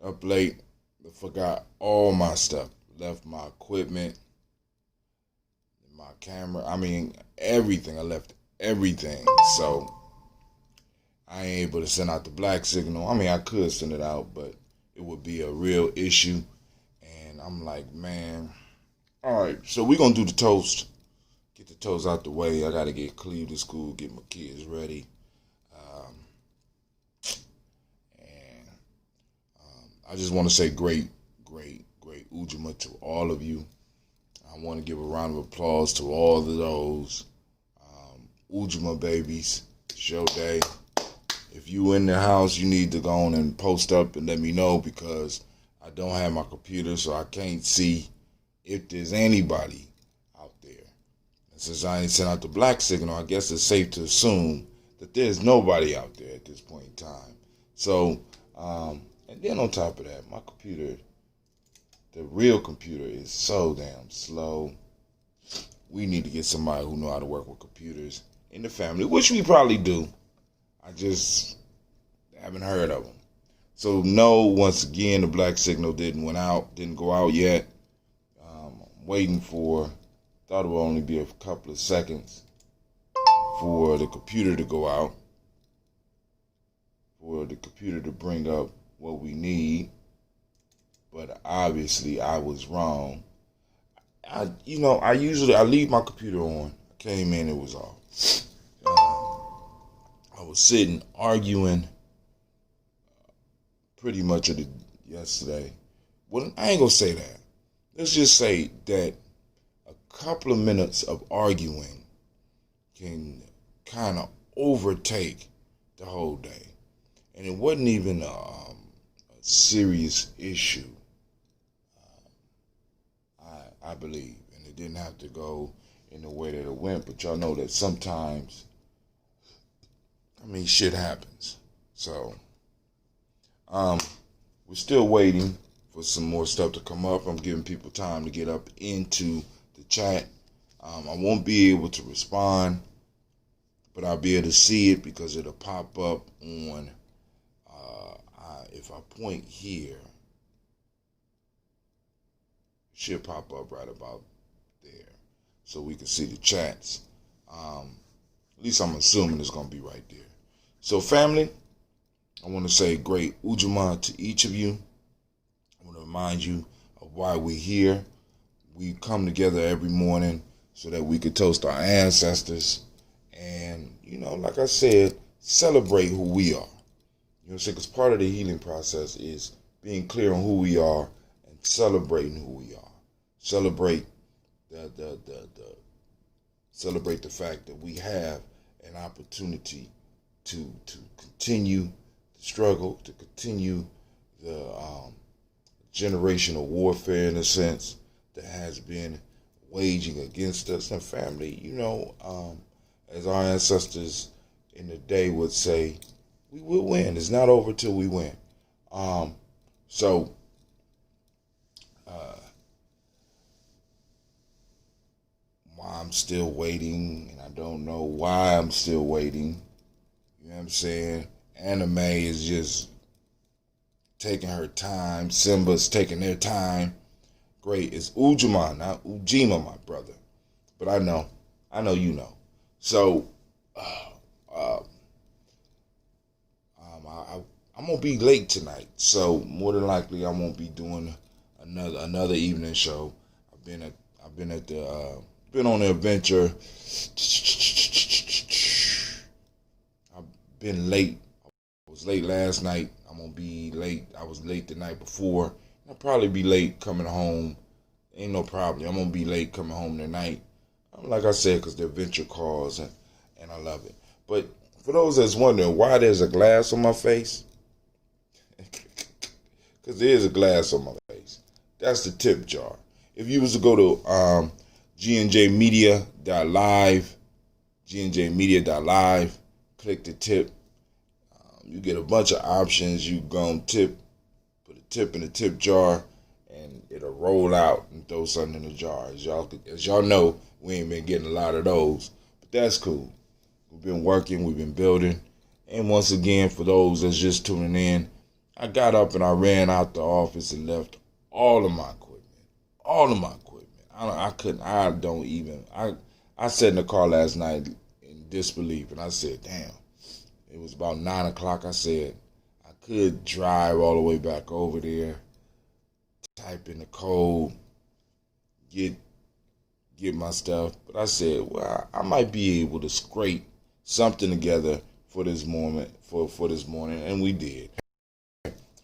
up late, forgot all my stuff. Left my equipment, my camera. I mean, everything. I left everything. So I ain't able to send out the black signal. I mean, I could send it out, but it would be a real issue. And I'm like, man, all right. So we're going to do the toast. Get the toast out the way. I got to get Cleve to school, get my kids ready. I just want to say great Ujamaa to all of you. I want to give a round of applause to all of those Ujamaa babies. It's your day. If you in the house, you need to go on and post up and let me know, because I don't have my computer, so I can't see if there's anybody out there. And since I ain't sent out the black signal, I guess it's safe to assume that there's nobody out there at this point in time. So, and then on top of that, my computer, the real computer, is so damn slow. We need to get somebody who know how to work with computers in the family, which we probably do. I just haven't heard of them. So no, once again, the black signal didn't go out yet. I'm waiting for, thought it would only be a couple of seconds for the computer to go out, for the computer to bring up what we need. But obviously I was wrong. I leave my computer on. I came in, it was off. I was sitting arguing pretty much yesterday. Well, I ain't gonna say that. Let's just say that a couple of minutes of arguing can kind of overtake the whole day. And it wasn't even a serious issue, I believe. And it didn't have to go in the way that it went. But y'all know that sometimes, shit happens. So, we're still waiting for some more stuff to come up. I'm giving people time to get up into the chat. I won't be able to respond, but I'll be able to see it because it'll pop up on, if I point here, it should pop up right about there so we can see the chats. At least I'm assuming it's going to be right there. So family, I want to say great Ujamaa to each of you. I want to remind you of why we're here. We come together every morning so that we could toast our ancestors and, like I said, celebrate who we are. Because part of the healing process is being clear on who we are and celebrating who we are. Celebrate celebrate the fact that we have an opportunity to continue the struggle, to continue the generational warfare, in a sense, that has been waging against us. And family, as our ancestors in the day would say, we will win. It's not over till we win. So I'm still waiting, and I don't know why I'm still waiting. You know what I'm saying? Anime is just taking her time. Simba's taking their time. Great. It's Ujamaa, not Ujamaa, my brother. But I know you know. So, I'm gonna be late tonight, so more than likely I won't be doing another evening show. I've been on the adventure. I've been late. I was late last night. I'm gonna be late. I was late the night before. I'll probably be late coming home. Ain't no problem. I'm gonna be late coming home tonight. Like I said, because the adventure calls, and I love it. But for those that's wondering why there's a glass on my face, because there is a glass on my face. That's the tip jar. If you was to go to GNJmedia.live, GNJmedia.live, click the tip. You get a bunch of options. You go and tip, put a tip in the tip jar, and it'll roll out and throw something in the jar. As y'all know, we ain't been getting a lot of those, but that's cool. We've been working, we've been building. And once again, for those that's just tuning in, I got up and I ran out the office and left all of my equipment. All of my equipment. I sat in the car last night in disbelief, and I said, damn. It was about 9 o'clock. I said, I could drive all the way back over there, type in the code, get my stuff. But I said, well, I might be able to scrape something together for this moment, for this morning, and we did.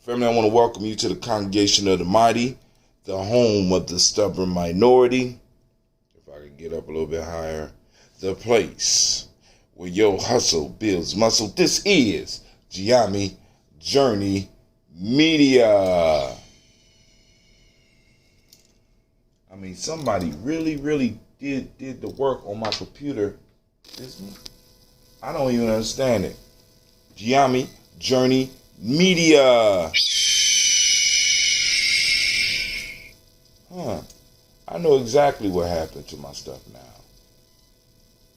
Family, I want to welcome you to the Congregation of the Mighty, the home of the stubborn minority. If I could get up a little bit higher, the place where your hustle builds muscle. This is Gye-Nyame Journey Media. I mean, somebody really did the work on my computer. I don't even understand it. Gye-Nyame Journey Media. I know exactly what happened to my stuff now.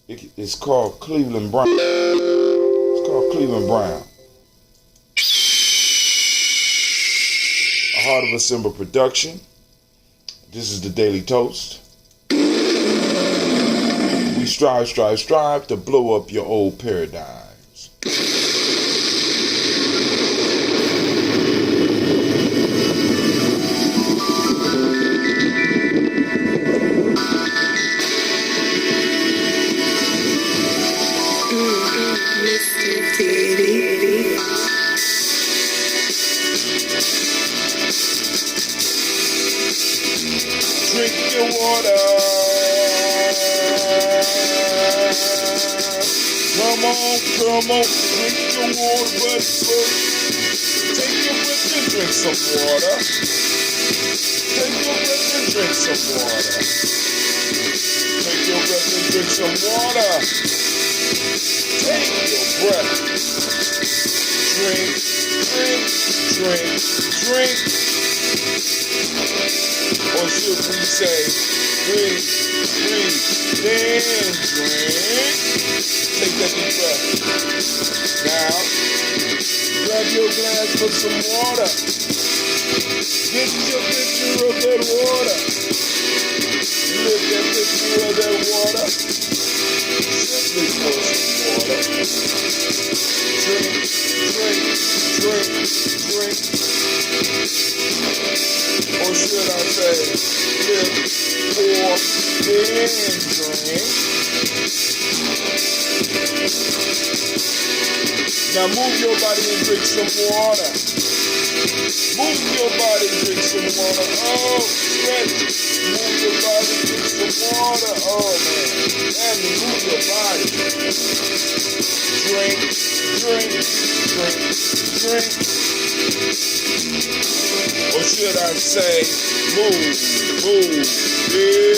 It's called Cleveland Brown. It's called Cleveland Brown. A Heart of a Simba production. This is the Daily Toast. We strive to blow up your old paradigms. Drink your water. Come on, drink your water, but first, take your breath and drink some water. Take your breath and drink some water. Take your breath and drink some water. Take your breath. Drink. Or should we say, breathe, then drink. Take that deep breath. Now, grab your glass for some water. Get your picture of that water. Lift that picture of that water. Simply pour some water. Drink. Or should I say, lift, pour, then drink. Now move your body and drink some water. Move your body and drink some water. Oh, stretch. Move your body and drink some water. Oh, man. Family, move your body. Drink. Or should I say, move, then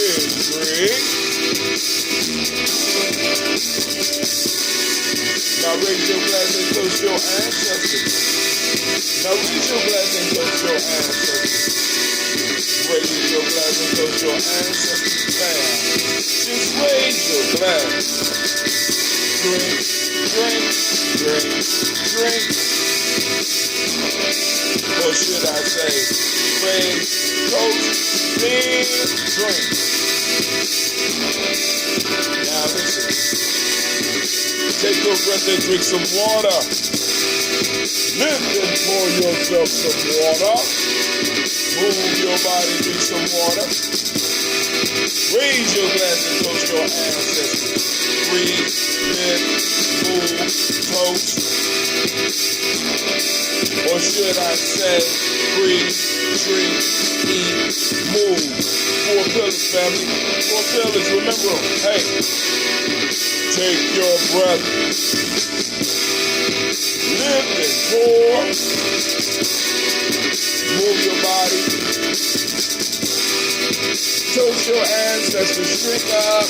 drink. Now raise your glass and toast your ancestors. Raise your glass and toast your ancestors. Fam. Just raise your glass. Drink. Or should I say, raise, toast, then drink. Now listen. Take your breath and drink some water. Lift and pour yourself some water. Move your body, drink some water. Raise your glass and toast your ancestors. Breathe, lift, move, toast. Or should I say, breathe, drink, eat, move. 4 pillars, family. 4 pillars, remember them. Hey, take your breath. Lift and pour. Move your body. Toast your ancestors. Drink up.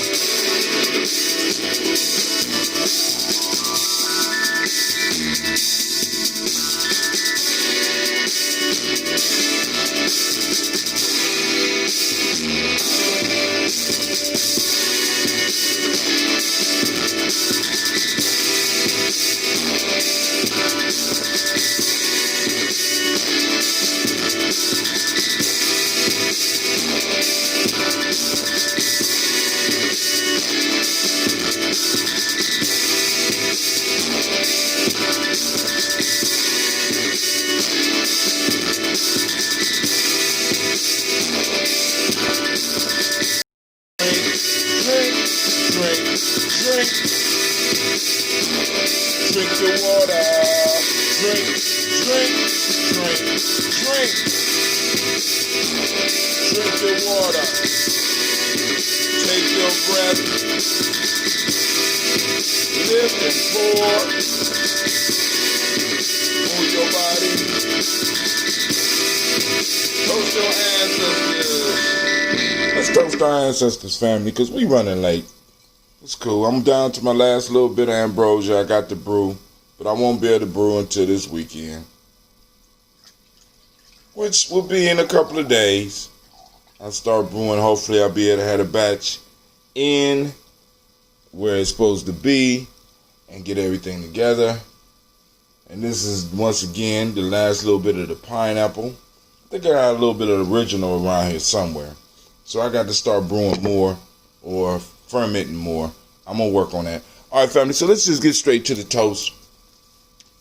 Drink. Drink your water. Take your breath. Lift and pour. Move your body. Toast your ancestors. Let's toast our ancestors, family, because we running late. It's cool. I'm down to my last little bit of ambrosia. I got the brew, but I won't be able to brew until this weekend, which will be in a couple of days. I'll start brewing. Hopefully, I'll be able to have a batch in where it's supposed to be and get everything together. And this is, once again, the last little bit of the pineapple. I think I got a little bit of the original around here somewhere. So I got to start brewing more or fermenting more. I'm going to work on that. All right, family, so let's just get straight to the toast.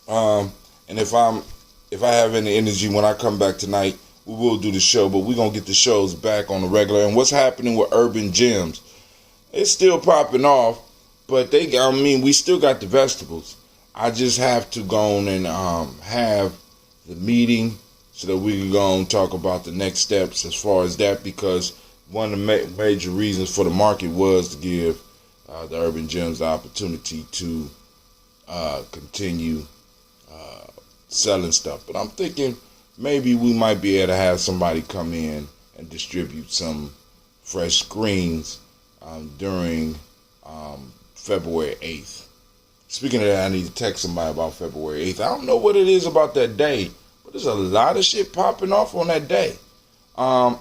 And if I have any energy when I come back tonight, we will do the show, but we're going to get the shows back on the regular. And what's happening with Urban Gems? It's still popping off, but we still got the vegetables. I just have to go on and have the meeting so that we can go and talk about the next steps as far as that, because one of the major reasons for the market was to give the Urban Gems the opportunity to continue selling stuff. But I'm thinking maybe we might be able to have somebody come in and distribute some fresh greens during February 8th. Speaking of that, I need to text somebody about February 8th. I don't know what it is about that day, but there's a lot of shit popping off on that day.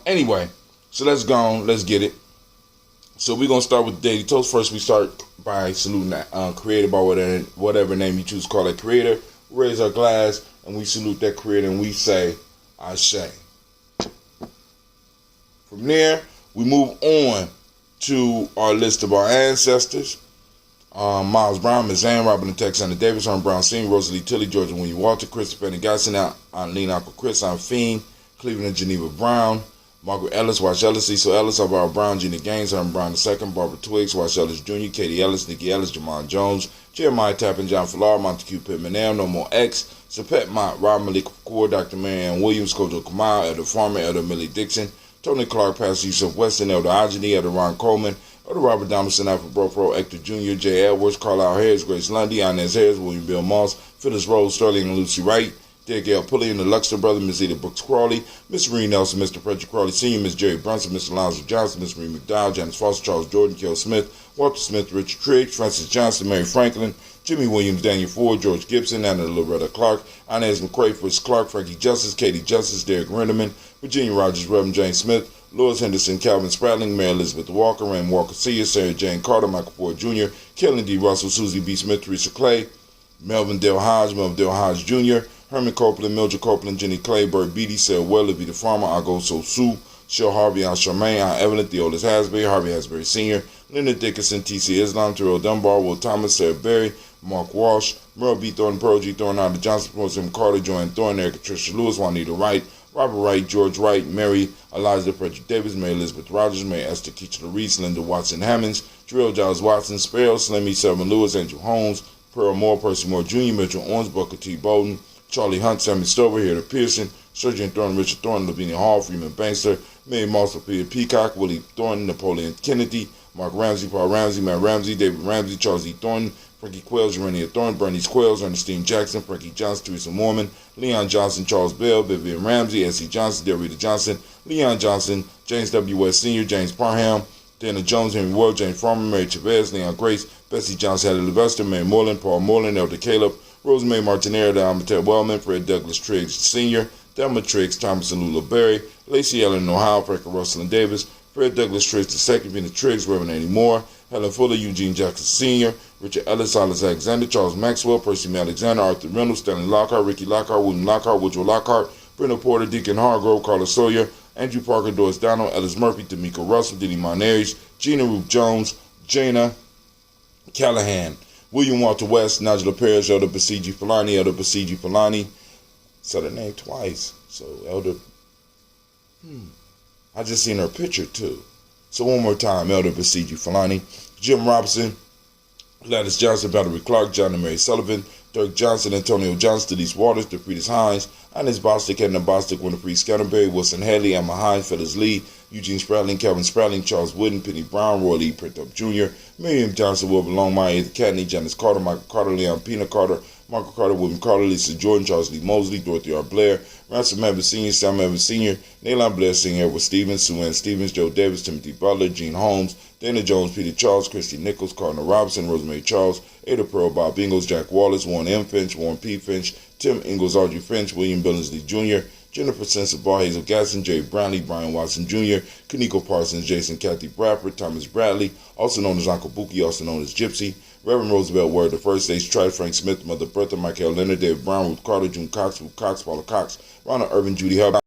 Anyway, so let's go on. Let's get it. So we're going to start with the Daily Toast. First, we start by saluting that creator by whatever name you choose to call that creator. We raise our glass and we salute that creator and we say, Ashe. From there, we move on to our list of our ancestors. Miles Brown, Ms. Ann, Robin and Alexander Davis, Herman Brown Sr., Rosalie Tilley, Georgia William Walter, Christopher Penny Gosson, Aunt Lena, Uncle Chris, Aunt Fiend, Cleveland and Geneva Brown, Margaret Ellis, Wash Ellis, Cecil Ellis, Alvaro Brown, Gina Gaines, Herman Brown II, Barbara Twiggs, Wash Ellis Jr., Katie Ellis, Nikki Ellis, Jamon Jones, Jeremiah Tappan, John Fallar, Montague Pittman L, No More X, Sapet Mott, Rob Malik Kapoor, Dr. Marianne Williams, Kojo Kamal, Elder Farmer, Elder Millie Dixon, Tony Clark, Pastor Yusuf Weston, Elder Ajani, Elder Ron Coleman, Elder Robert Donaldson, Alfred Bropro, Hector Jr., J. Edwards, Carlisle Harris, Grace Lundy, Inez Harris, William Bill Moss, Phyllis Rose, Sterling and Lucy Wright, Derek L. Pulley and the Luxton Brother, Ms. Edith Brooks Crawley, Miss Marie Nelson, Mr. Frederick Crawley Sr., Ms. Jerry Brunson, Mr. Alonzo Johnson, Miss Marie McDowell, Janice Foster, Charles Jordan, Kel Smith, Walter Smith, Richard Triggs, Francis Johnson, Mary Franklin, Jimmy Williams, Daniel Ford, George Gibson, Anna Loretta Clark, Inez McCray, Fritz Clark, Frankie Justice, Katie Justice, Derek Renderman, Virginia Rogers, Reverend James Smith, Lois Henderson, Calvin Spratling, Mary Elizabeth Walker, Ram Walker Sr., Sarah Jane Carter, Michael Ford Jr., Kellen D. Russell, Susie B. Smith, Teresa Clay, Melvin Dale Hodge Jr., Herman Copeland, Mildred Copeland, Jenny Clay, Bert Beatty, Sarah Weller, Vita Farmer, Ago So Sue, Shel Harvey, Aunt Charmaine, Aunt Evelyn, Theodis Hasbury, Harvey Hasbury Sr., Leonard Dickinson, T.C. Islam, Terrell Dunbar, Will Thomas, Sarah Berry, Mark Walsh, Merle B. Thornton, Pearl G. Thornton, Arthur Johnson, Rosamund Carter, Joanne Thornton, Erica Tricia Lewis, Juanita Wright, Robert Wright, George Wright, Mary Eliza Frederick Davis, Mary Elizabeth Rogers, Mary Esther Keachler Reese, Linda Watson Hammonds, Jarrell Giles Watson, Sparrow, Slimmy, Selvin Lewis, Angel Holmes, Pearl Moore, Percy Moore Jr., Mitchell Owens, Booker T. Bowden, Charlie Hunt, Sammy Stover, Harry Pearson, Sergeant Thornton, Richard Thornton, Lavinia Hall, Freeman Bankster, Mary Moss, Peter Peacock, Willie Thornton, Napoleon Kennedy, Mark Ramsey, Paul Ramsey, Matt Ramsey, David Ramsey, Charles E. Thornton, Frankie Quells, Urania Thornton, Bernice Quells, Ernestine Jackson, Frankie Johnson, Teresa Mormon, Leon Johnson, Charles Bell, Vivian Ramsey, S.C. Johnson, Delrita Johnson, Leon Johnson, James W. West Sr., James Parham, Dana Jones, Henry Ward, James Farmer, Mary Chavez, Leon Grace, Bessie Johnson, Heather Levester, Mary Moreland, Paul Moreland, Elder Caleb, Rosemary Martinera, Dalmatel Wellman, Fred Douglas Triggs Sr., Thelma Triggs, Thomas and Lula Berry, Lacey Ellen Ohio, Franklin Russell and Davis, Fred Douglas Triggs II, Vina Triggs, Reverend Annie Moore, Helen Fuller, Eugene Jackson Sr., Richard Ellis, Silas Alexander, Charles Maxwell, Percy May Alexander, Arthur Reynolds, Stanley Lockhart, Ricky Lockhart, William Lockhart, Woodrow Lockhart, Brenda Porter, Deacon Hargrove, Carla Sawyer, Andrew Parker, Doris Donald, Ellis Murphy, D'Amico Russell, Diddy Monares, Gina Ruth Jones, Jana Callahan, William Walter West, Nigel Parrish, Elder Basiji Falani, Elder Basiji Falani. Said her name twice. So Elder, I just seen her picture too. So one more time, Elder Basiji Falani, Jim Robinson, Gladys Johnson, Valerie Clark, John and Mary Sullivan, Dirk Johnson, Antonio Johnston, Denise Waters, DePretis Hines, Ines Bostic, Edna Bostic, Winifred Scatterberry, Wilson Hadley, Emma Hines, Phyllis Lee, Eugene Spratling, Calvin Spratling, Charles Wooden, Penny Brown, Roy Lee Prithup Jr., Miriam Johnson, Wilbur Longmire, Ethan Catney, Janice Carter, Michael Carter, Leon Pina Carter, Michael Carter, William Carter, Lisa Jordan, Charles Lee Mosley, Dorothy R. Blair, Ransom Evans Sr., Sam Evans Sr., Naylon Blair Sr., Edward Stevens, Sue Ann Stevens, Joe Davis, Timothy Butler, Gene Holmes, Dana Jones, Peter Charles, Christy Nichols, Cardinal Robinson, Rosemary Charles, Ada Pearl, Bob Ingalls, Jack Wallace, Warren M. Finch, Warren P. Finch, Tim Ingalls, Audrey Finch, William Billingsley Jr., Jennifer Sensabaugh, Hazel Gasson, Jay Brownlee, Brian Watson Jr., Kaniko Parsons, Jason Kathy Bradford, Thomas Bradley, also known as Uncle Buki, also known as Gypsy, Reverend Roosevelt Ward, the First Stage Tribe, Frank Smith, Mother Bertha, Michael Leonard, David Brown, Ruth Carter, June Cox, Ruth Cox, Paula Cox, Ronald Irvin, Judy Hubbard,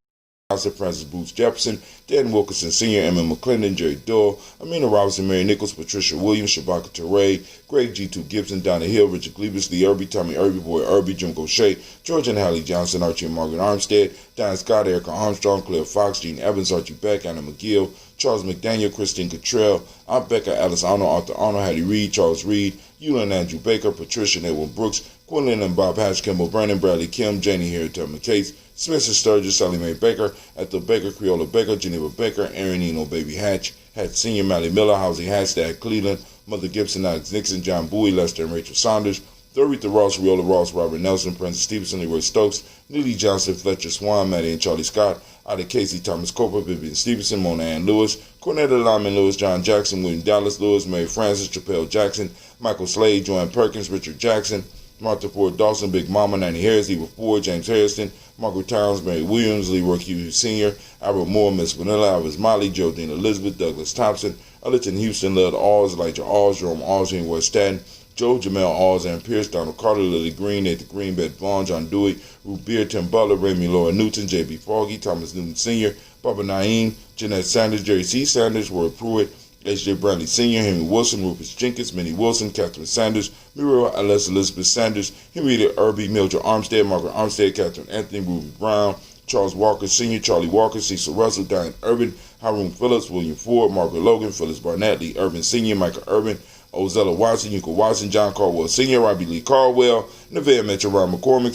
Francis Booth Jefferson, Dan Wilkinson Sr., Emma McClendon, Jerry Doyle, Amina Robinson, Mary Nichols, Patricia Williams, Shabaka Teray, Greg G2 Gibson, Donna Hill, Richard Glebus, Lee Irby, Tommy Irby, Boy Irby, Jim Gaucher, George and Hallie Johnson, Archie and Margaret Armstead, Diane Scott, Erica Armstrong, Claire Fox, Gene Evans, Archie Beck, Anna McGill, Charles McDaniel, Christine Cottrell, Aunt Becca, Alice Arnold, Arthur Arnold, Hattie Reed, Charles Reed, Eula and Andrew Baker, Patricia and Edwin Brooks, Gwendolyn and Bob Hatch, Kimball Brennan, Bradley Kim, Janie Harriet Tubman Cates, Spencer Sturgis, Sally Mae Baker, Ethel Baker, Creola Baker, Geneva Baker, Aaron Eno, Baby Hatch, Hatch Sr., Mally Miller, Housie Hatch, Dad Cleveland, Mother Gibson, Alex Nixon, John Bowie, Lester and Rachel Saunders, Doretha Ross, Riola Ross, Robert Nelson, Princess Stevenson, Leroy Stokes, Neely Johnson, Fletcher Swan, Maddie and Charlie Scott, Ida Casey, Thomas Coper, Vivian Stevenson, Mona Ann Lewis, Cornetta Lyman Lewis, John Jackson, William Dallas Lewis, Mary Francis, Chappelle Jackson, Michael Slade, Joanne Perkins, Richard Jackson, Martha Ford Dawson, Big Mama, Nanny Harris, Eva Ford, James Harrison, Margaret Towns, Mary Williams, Leroy Q. Sr., Albert Moore, Miss Vanilla, Alvis Molly, Jodine Elizabeth, Douglas Thompson, Ellerton Houston, Lud Alls, Elijah Alls, Jerome Alls, Jane West Staten, Joe Jamel Alls, Ann Pierce, Donald Carter, Lily Green, Nathan Green, Beth Vaughn, John Dewey, Ruth Beard, Tim Butler, Remy Laura Newton, J.B. Foggy, Thomas Newton Sr., Barbara Naeem, Jeanette Sanders, Jerry C. Sanders, Roy Pruitt, H.J. Brantley Sr., Henry Wilson, Rufus Jenkins, Minnie Wilson, Catherine Sanders, Muriel Alice Elizabeth Sanders, Henrietta Irby, Mildred Armstead, Margaret Armstead, Catherine Anthony, Ruby Brown, Charles Walker Sr., Charlie Walker, Cecil Russell, Diane Irvin, Hiram Phillips, William Ford, Margaret Logan, Phyllis Barnett, Lee Irvin Sr., Michael Irvin, Ozella Watson, Yuka Watson, John Caldwell Sr., Robbie Lee Caldwell, Nevaeh Mitchell, Ron McCormick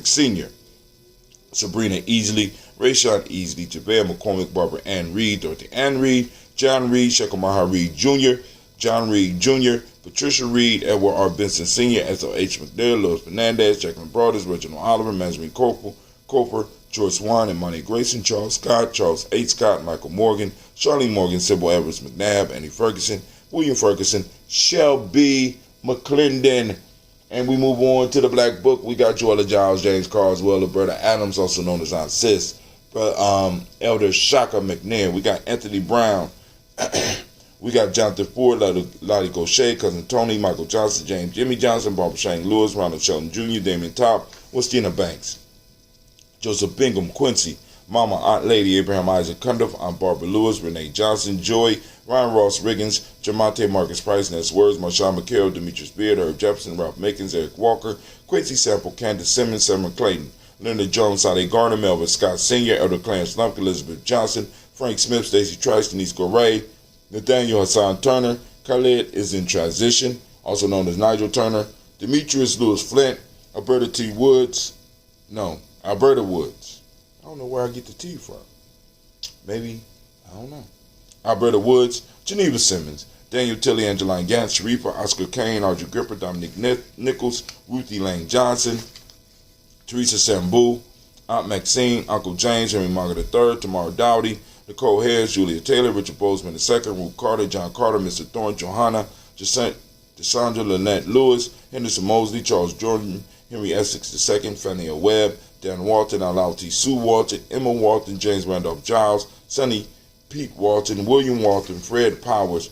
Sr., Sabrina Easley, Rayshawn Easley, Javea McCormick, Barbara Ann Reed, Dorothy Ann Reed, John Reed, Shekamaha Reed Jr., John Reed Jr., Patricia Reed, Edward R. Benson Sr., Ethel H. McNair, Louis Fernandez, Jacqueline Broaders, Reginald Oliver, Benjamin Coper, George Swan, and Monty Grayson, Charles Scott, Charles H. Scott, Michael Morgan, Charlene Morgan, Sybil Edwards McNabb, Annie Ferguson, William Ferguson, Shelby McClendon. And we move on to the Black Book. We got Joella Giles, James Carswell, Roberta Adams, also known as Aunt Sis, Elder Shaka McNair. We got Anthony Brown. We got Jonathan Ford, Lottie Gaucher, Cousin Tony, Michael Johnson, James Jimmy Johnson, Barbara Shane Lewis, Ronald Shelton Jr., Damien Top, Westina Banks, Joseph Bingham Quincy, Mama Aunt Lady, Abraham Isaac Cundiff, Aunt Barbara Lewis, Renee Johnson, Joy, Ryan Ross Riggins, Jamonte Marcus Price, Ness Words, Marshawn McCarroll, Demetrius Beard, Herb Jefferson, Ralph Makins, Eric Walker, Quincy Sample, Candace Simmons, Summer Clayton, Leonard Jones, Sade Garner, Melvin Scott Sr., Elder Clarence Lumpkin, Elizabeth Johnson, Frank Smith, Stacey Trice, Denise Goray, Nathaniel Hassan Turner, Khalid is in transition, also known as Nigel Turner, Demetrius Lewis Flint, Alberta Woods. I don't know where I get the T from. Maybe, I don't know. Alberta Woods, Geneva Simmons, Daniel Tilley, Angeline Gantz, Sharifa, Oscar Kane, Audrey Gripper, Dominique Nichols, Ruthie Lane Johnson, Teresa Sambu, Aunt Maxine, Uncle James, Henry Margaret III, Tamara Dowdy, Nicole Harris, Julia Taylor, Richard Bozeman II, Ruth Carter, John Carter, Mr. Thorne, Johanna, Desandra Lynette Lewis, Henderson Mosley, Charles Jordan, Henry Essex II, Fannie Webb, Dan Walton, Alauti Sue Walton, Emma Walton, James Randolph Giles, Sonny Pete Walton, William Walton, Fred Powers,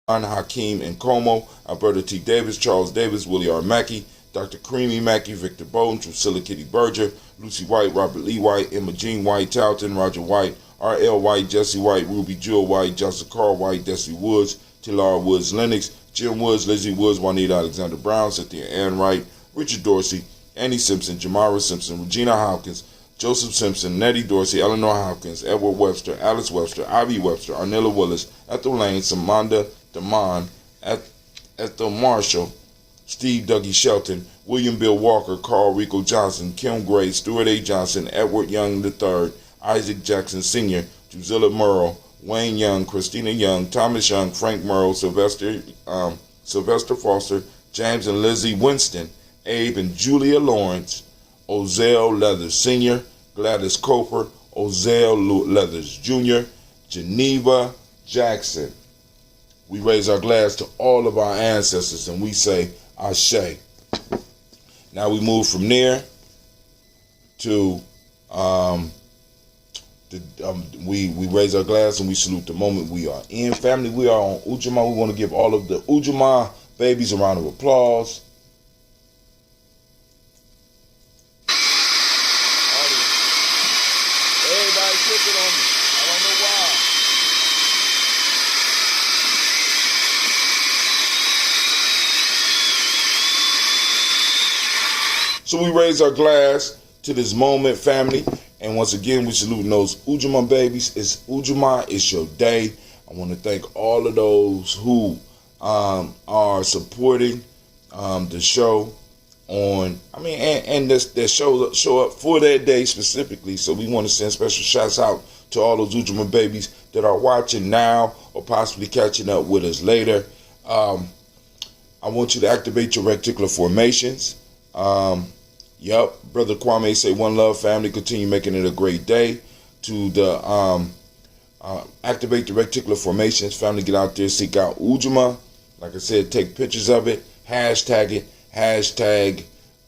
John Hakeem Nkomo, Alberta T. Davis, Charles Davis, Willie R. Mackey, Dr. Creamy Mackey, Victor Bowden, Drusilla Kitty Berger, Lucy White, Robert Lee White, Emma Jean White, Talton, Roger White, R.L. White, Jesse White, Ruby Jewel White, Johnson Carl White, Desi Woods, Tilara Woods Lennox, Jim Woods, Lizzie Woods, Juanita Alexander Brown, Cynthia Ann Wright, Richard Dorsey, Annie Simpson, Jamara Simpson, Regina Hopkins, Joseph Simpson, Nettie Dorsey, Eleanor Hopkins, Edward Webster, Alice Webster, Ivy Webster, Arnella Willis, Ethel Lane, Samanda Damon, Ethel Marshall, Steve Dougie Shelton, William Bill Walker, Carl Rico Johnson, Kim Gray, Stuart A. Johnson, Edward Young III, Isaac Jackson Sr., Drusilla Merle, Wayne Young, Christina Young, Thomas Young, Frank Merle, Sylvester Foster, James and Lizzie Winston, Abe and Julia Lawrence, Ozell Leathers Sr., Gladys Coper, Ozell Leathers Jr., Geneva Jackson. We raise our glass to all of our ancestors and we say, Ashe. Now we move from there to we raise our glass and we salute the moment we are in. Family, we are on Ujamaa. We want to give all of the Ujamaa babies a round of applause. Everybody tripping on me. I don't know why. So we raise our glass to this moment, family. And once again, we salute those Ujamaa babies. It's Ujamaa. It's your day. I want to thank all of those who are supporting the show on, and that show up for that day specifically. So we want to send special shouts out to all those Ujamaa babies that are watching now or possibly catching up with us later. I want you to activate your reticular formations. Yep, Brother Kwame say one love, family. Continue making it a great day. To the activate the reticular formations, family. Get out there, seek out Ujamaa. Like I said, take pictures of it, hashtag it, hashtag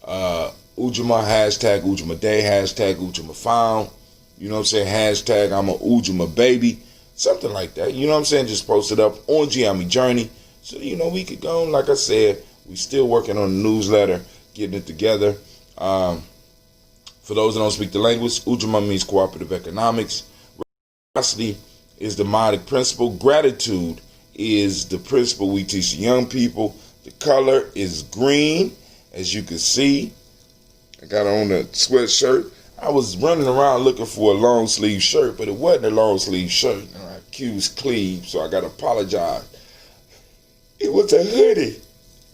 Ujamaa, hashtag Ujamaa Day, hashtag Ujamaa Found. You know what I'm saying? Hashtag I'm a Ujamaa baby, something like that. You know what I'm saying? Just post it up on Gye-Nyame Journey, so we could go. Like I said, we still working on the newsletter, getting it together. For those that don't speak the language, Ujamaa means cooperative economics. Reciprocity is the modic principle. Gratitude is the principle we teach young people. The color is green, as you can see. I got on a sweatshirt. I was running around looking for a long sleeve shirt, but it wasn't a long sleeve shirt. I accused Cleve, so I got to apologize. It was a hoodie.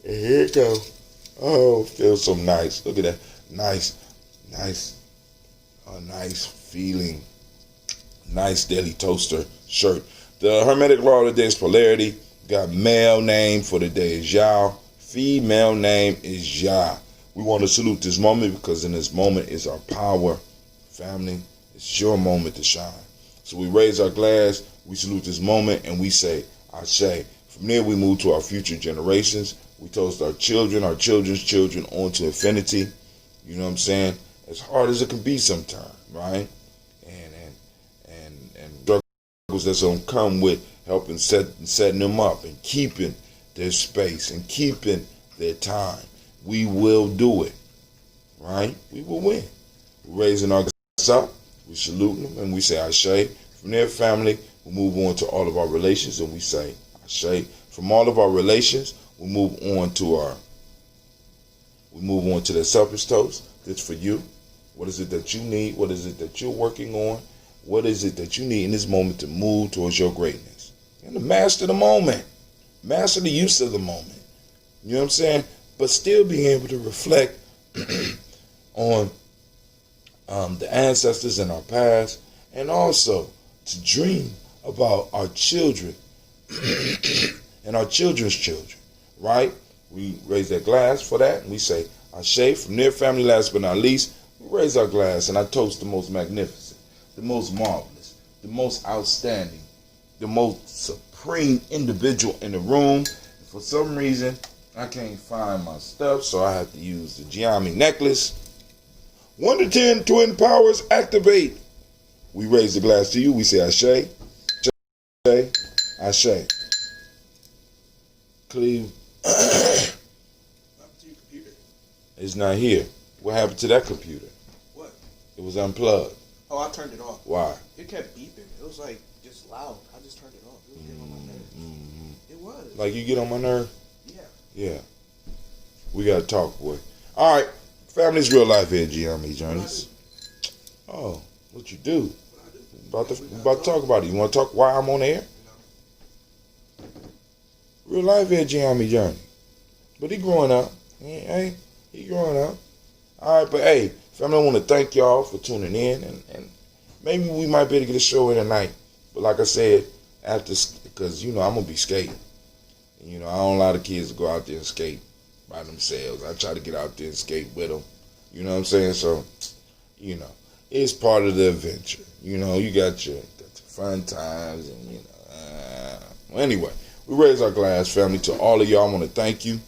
And here it goes. Oh, feels so nice. Look at that. Nice feeling. Nice Daily Toaster shirt. The Hermetic law of the day is polarity. Got male name for the day is Yah. Female name is Yah. We want to salute this moment because in this moment is our power. Family, it's your moment to shine. So we raise our glass, we salute this moment, and we say, Ashe. From there we move to our future generations. We toast our children, our children's children on to infinity. You know what I'm saying? As hard as it can be sometimes, right? And struggles that's gonna come with helping setting them up and keeping their space and keeping their time. We will do it, right? We will win. We're raising our glass up, we salute them, and we say Ashe. From there, family, we move on to all of our relations, and we say Ashe. From all of our relations, we move on to the selfish toast. That's for you. What is it that you need? What is it that you're working on? What is it that you need in this moment to move towards your greatness? And to master the moment. Master the use of the moment. You know what I'm saying? But still being able to reflect on the ancestors in our past, and also to dream about our children and our children's children, right? We raise that glass for that, and we say, Ashe. From their family, last but not least, we raise our glass, and I toast the most magnificent, the most marvelous, the most outstanding, the most supreme individual in the room. For some reason, I can't find my stuff, so I have to use the Gye-Nyame necklace. 1 to 10, twin powers, activate. We raise the glass to you. We say Ashe, Ashe, Ashe. Cleve. It's not here. What happened to that computer? What? It was unplugged. Oh, I turned it off. Why? It kept beeping. It was like just loud. I just turned it off. It was getting on my nerves. Mm-hmm. It was. Like you get on my nerve? Yeah. Yeah. We gotta talk, boy. All right. Family's real life here, Gye-Nyame Journeys. Oh, what you do? What I do? About to talk about it. You want to talk why I'm on air? No. Real life here, Gye-Nyame Journey. But he growing up. He growing up. All right, but hey, family, I want to thank y'all for tuning in, and maybe we might be able to get a show in tonight. But like I said, because I'm gonna be skating. I don't allow the kids to go out there and skate by themselves. I try to get out there and skate with them. You know what I'm saying? So, it's part of the adventure. You got your fun times, and well, anyway, we raise our glass, family, to all of y'all. I want to thank you.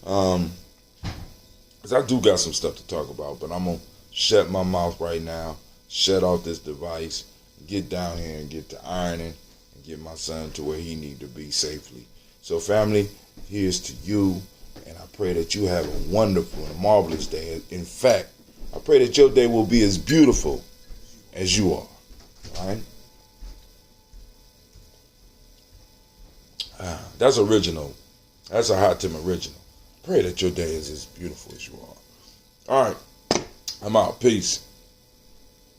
Because I do got some stuff to talk about, but I'm going to shut my mouth right now, shut off this device, get down here and get to ironing, and get my son to where he need to be safely. So, family, here's to you, and I pray that you have a wonderful and marvelous day. In fact, I pray that your day will be as beautiful as you are. All right? That's original. That's a Hot Tim original. Pray that your day is as beautiful as you are. All right. I'm out. Peace.